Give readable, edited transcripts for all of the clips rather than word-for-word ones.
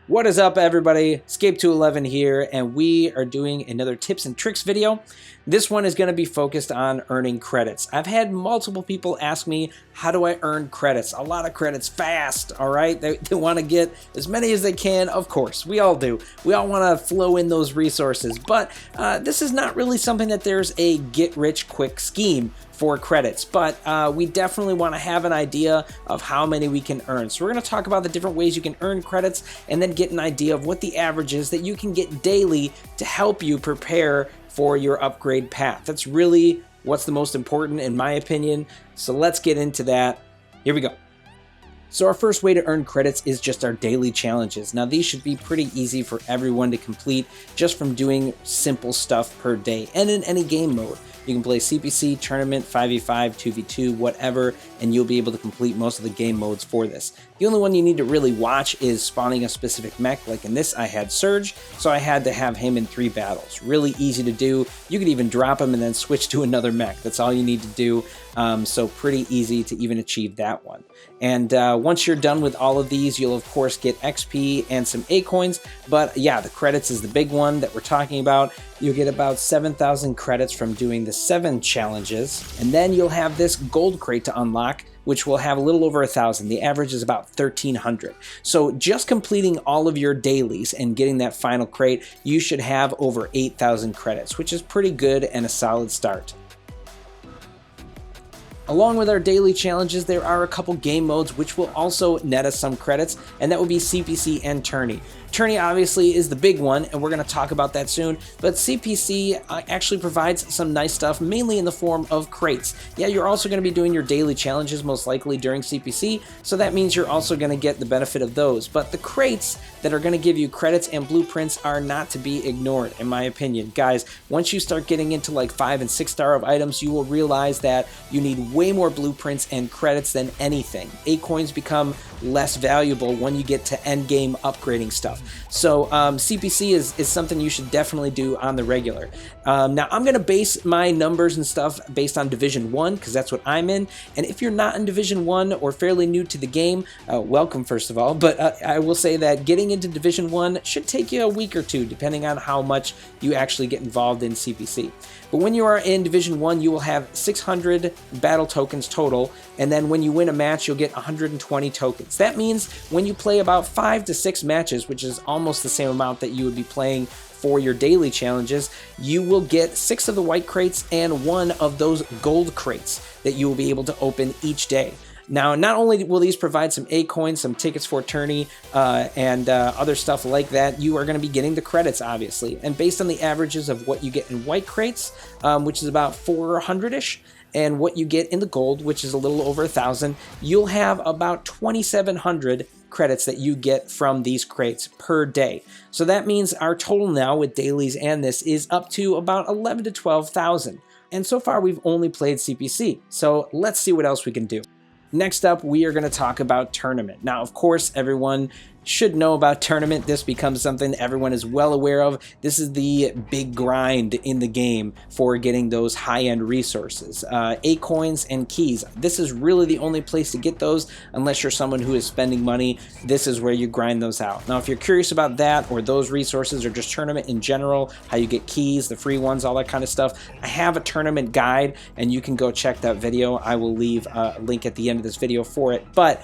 What is up, everybody? Escape211 here, and we are doing another tips and tricks video. This one is going to be focused on earning credits. I've had multiple people ask me, how do I earn credits? A lot of credits fast, all right? They want to get as many as they can, of course. We all do. We all want to flow in those resources, but this is not really something that there's a get-rich-quick scheme for credits, but we definitely want to have an idea of how many we can earn. So we're going to talk about the different ways you can earn credits and then get an idea of what the average is that you can get daily to help you prepare for your upgrade path. That's really what's the most important in my opinion. So let's get into that. Here we go. So our first way to earn credits is just our daily challenges. Now these should be pretty easy for everyone to complete just from doing simple stuff per day and in any game mode. You can play CPC, tournament, 5v5, 2v2, whatever, and you'll be able to complete most of the game modes for this. The only one you need to really watch is spawning a specific mech. Like in this, I had Surge, so I had to have him in 3 battles. Really easy to do. You could even drop him and then switch to another mech. That's all you need to do. So pretty easy to even achieve that one. And once you're done with all of these, you'll of course get XP and some A coins. But yeah, the credits is the big one that we're talking about. You'll get about 7,000 credits from doing the 7 challenges. And then you'll have this gold crate to unlock, which will have a little over 1,000. The average is about 1,300. So just completing all of your dailies and getting that final crate, you should have over 8,000 credits, which is pretty good and a solid start. Along with our daily challenges, there are a couple game modes which will also net us some credits, and that would be CPC and Tourney. Tourney obviously is the big one, and we're going to talk about that soon, but CPC actually provides some nice stuff, mainly in the form of crates. Yeah, you're also going to be doing your daily challenges most likely during CPC, so that means you're also going to get the benefit of those. But the crates that are going to give you credits and blueprints are not to be ignored, in my opinion. Guys, once you start getting into like 5 and 6 star of items, you will realize that you need way more blueprints and credits than anything. A coins become less valuable when you get to end game upgrading stuff. So CPC is something you should definitely do on the regular. Now I'm going to base my numbers and stuff based on Division 1 because that's what I'm in. And if you're not in Division 1 or fairly new to the game, welcome first of all. But I will say that getting into Division 1 should take you a week or two depending on how much you actually get involved in CPC. But when you are in Division 1, you will have 600 battle tokens total, and then when you win a match, you'll get 120 tokens. That means when you play about 5 to 6 matches, which is almost the same amount that you would be playing for your daily challenges, you will get 6 of the white crates and 1 of those gold crates that you will be able to open each day. Now, not only will these provide some A coins, some tickets for Tourney, and other stuff like that, you are going to be getting the credits, obviously. And based on the averages of what you get in white crates, which is about 400-ish, and what you get in the gold, which is a little over 1,000, you'll have about 2,700 credits that you get from these crates per day. So that means our total now with dailies and this is up to about 11 to 12,000. And so far we've only played CPC. So let's see what else we can do. Next up, we are going to talk about Tournament. Now, of course, everyone should know about Tournament. This becomes something everyone is well aware of. This is the big grind in the game for getting those high-end resources. A coins and keys. This is really the only place to get those unless you're someone who is spending money. This is where you grind those out. Now, if you're curious about that or those resources or just Tournament in general, how you get keys, the free ones, all that kind of stuff, I have a Tournament guide and you can go check that video. I will leave a link at the end of this video for it. But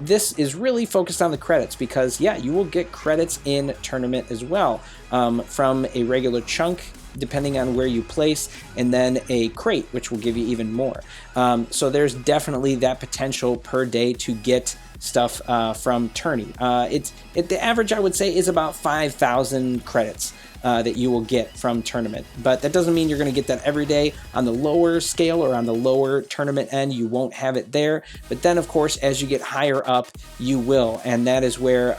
this is really focused on the credits because, yeah, you will get credits in Tournament as well from a regular chunk, depending on where you place, and then a crate, which will give you even more. So there's definitely that potential per day to get stuff from Tourney. The average, I would say, is about 5,000 credits that you will get from Tournament. But that doesn't mean you're going to get that every day. On the lower scale or on the lower Tournament end, you won't have it there. But then, of course, as you get higher up, you will. And that is where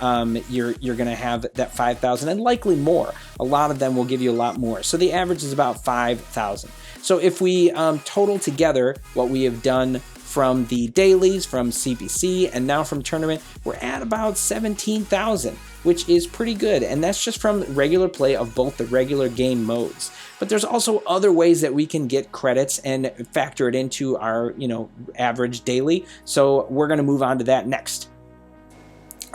you're going to have that 5,000 and likely more. A lot of them will give you a lot more. So the average is about 5,000. So if we total together what we have done from the dailies, from CPC, and now from Tournament, we're at about 17,000, which is pretty good. And that's just from regular play of both the regular game modes. But there's also other ways that we can get credits and factor it into our, average daily. So we're going to move on to that next.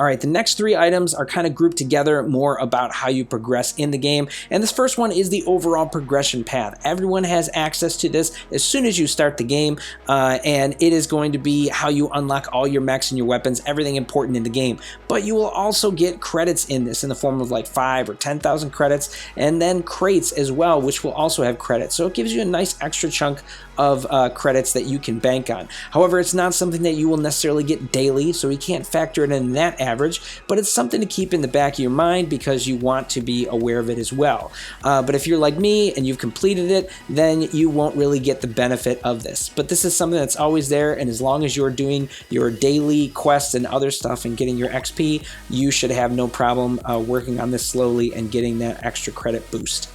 All right, the next 3 items are kind of grouped together more about how you progress in the game. And this first one is the overall progression path. Everyone has access to this as soon as you start the game, and it is going to be how you unlock all your mechs and your weapons, everything important in the game. But you will also get credits in this in the form of like 5 or 10,000 credits, and then crates as well, which will also have credits. So it gives you a nice extra chunk of credits that you can bank on. However, it's not something that you will necessarily get daily, so you can't factor it in that average, but it's something to keep in the back of your mind because you want to be aware of it as well. But if you're like me and you've completed it, then you won't really get the benefit of this. But this is something that's always there, and as long as you're doing your daily quests and other stuff and getting your XP, you should have no problem working on this slowly and getting that extra credit boost.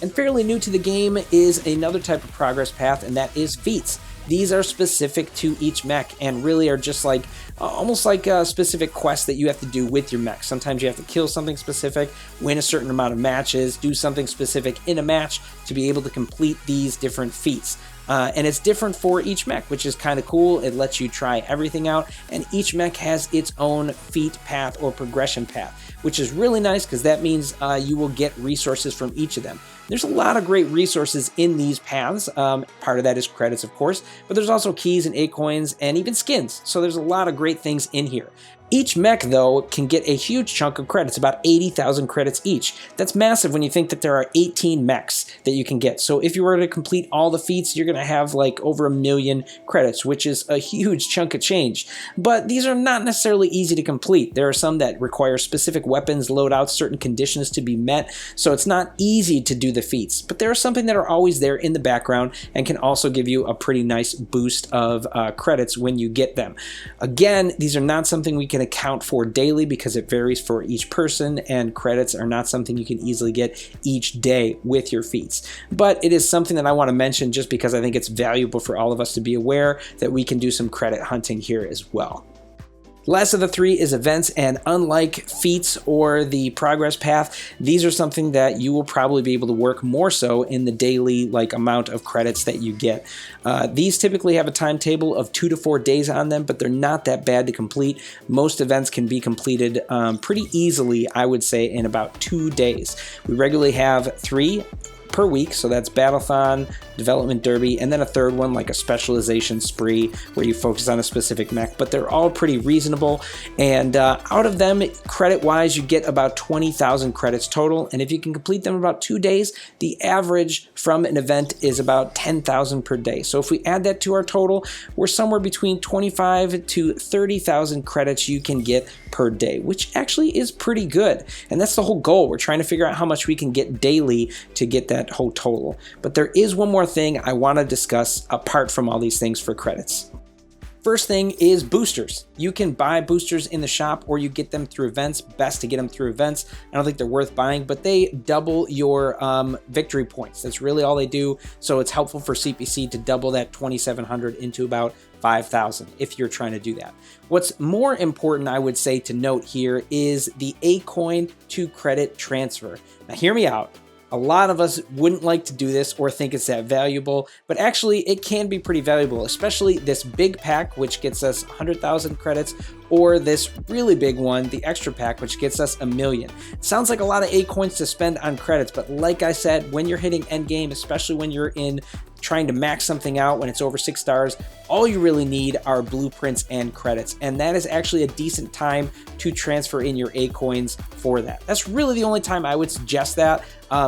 And fairly new to the game is another type of progress path, and that is feats. These are specific to each mech and really are just like almost like a specific quest that you have to do with your mech. Sometimes you have to kill something specific, win a certain amount of matches, do something specific in a match to be able to complete these different feats. And it's different for each mech, which is kind of cool. It lets you try everything out, and each mech has its own feat path or progression path, which is really nice because that means you will get resources from each of them. There's a lot of great resources in these paths. Part of that is credits, of course, but there's also keys and acorns and even skins. So there's a lot of great things in here. Each mech, though, can get a huge chunk of credits, about 80,000 credits each. That's massive when you think that there are 18 mechs that you can get. So if you were to complete all the feats, you're going to have like over 1 million credits, which is a huge chunk of change. But these are not necessarily easy to complete. There are some that require specific weapons, loadouts, certain conditions to be met, so it's not easy to do the feats. But there are something that are always there in the background and can also give you a pretty nice boost of credits when you get them. Again, these are not something we can account for daily because it varies for each person, and credits are not something you can easily get each day with your feats. But it is something that I want to mention just because I think it's valuable for all of us to be aware that we can do some credit hunting here as well. Last of the 3 is events, and unlike feats or the progress path, these are something that you will probably be able to work more so in the daily amount of credits that you get. These typically have a timetable of 2 to 4 days on them, but they're not that bad to complete. Most events can be completed pretty easily, I would say, in about 2 days. We regularly have 3 per week, so that's Battlethon, Development Derby, and then a third one like a specialization spree where you focus on a specific mech, but they're all pretty reasonable, and out of them, credit-wise, you get about 20,000 credits total, and if you can complete them in about 2 days, the average from an event is about 10,000 per day. So if we add that to our total, we're somewhere between 25 to 30,000 credits you can get per day, which actually is pretty good, and that's the whole goal. We're trying to figure out how much we can get daily to get that whole total. But there is one more thing I want to discuss apart from all these things for credits. First thing is boosters. You can buy boosters in the shop or you get them through events. Best to get them through events. I don't think they're worth buying, but they double your victory points. That's really all they do. So it's helpful for CPC to double that 2,700 into about 5,000 if you're trying to do that. What's more important, I would say, to note here is the Acoin to credit transfer. Now hear me out. A lot of us wouldn't like to do this or think it's that valuable, but actually it can be pretty valuable, especially this big pack, which gets us 100,000 credits, or this really big one, the extra pack, which gets us 1 million. It sounds like a lot of Acoins to spend on credits, but like I said, when you're hitting end game, especially when you're in trying to max something out when it's over 6 stars, all you really need are blueprints and credits, and that is actually a decent time to transfer in your Acoins for that. That's really the only time I would suggest that,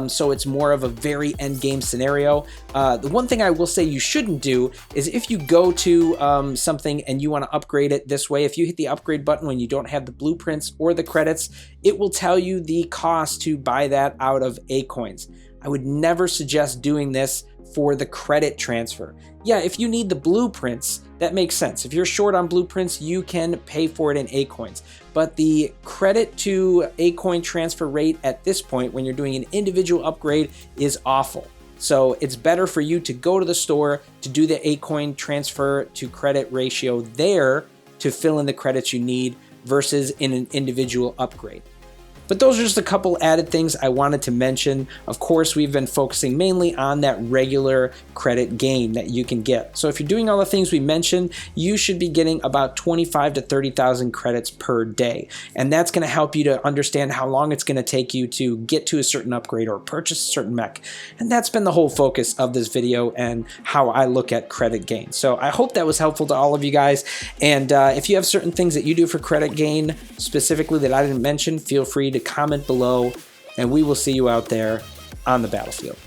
so it's more of a very end game scenario. The one thing I will say you shouldn't do is if you go to something and you want to upgrade it this way, if you hit the upgrade button when you don't have the blueprints or the credits, it will tell you the cost to buy that out of Acoins. I would never suggest doing this for the credit transfer. Yeah, if you need the blueprints, that makes sense. If you're short on blueprints, you can pay for it in Acoins. But the credit to Acoin transfer rate at this point, when you're doing an individual upgrade, is awful. So it's better for you to go to the store to do the Acoin transfer to credit ratio there to fill in the credits you need versus in an individual upgrade. But those are just a couple added things I wanted to mention. Of course, we've been focusing mainly on that regular credit gain that you can get. So if you're doing all the things we mentioned, you should be getting about 25 to 30,000 credits per day. And that's going to help you to understand how long it's going to take you to get to a certain upgrade or purchase a certain mech. And that's been the whole focus of this video and how I look at credit gain. So I hope that was helpful to all of you guys. And if you have certain things that you do for credit gain specifically that I didn't mention, feel free to comment below, and we will see you out there on the battlefield.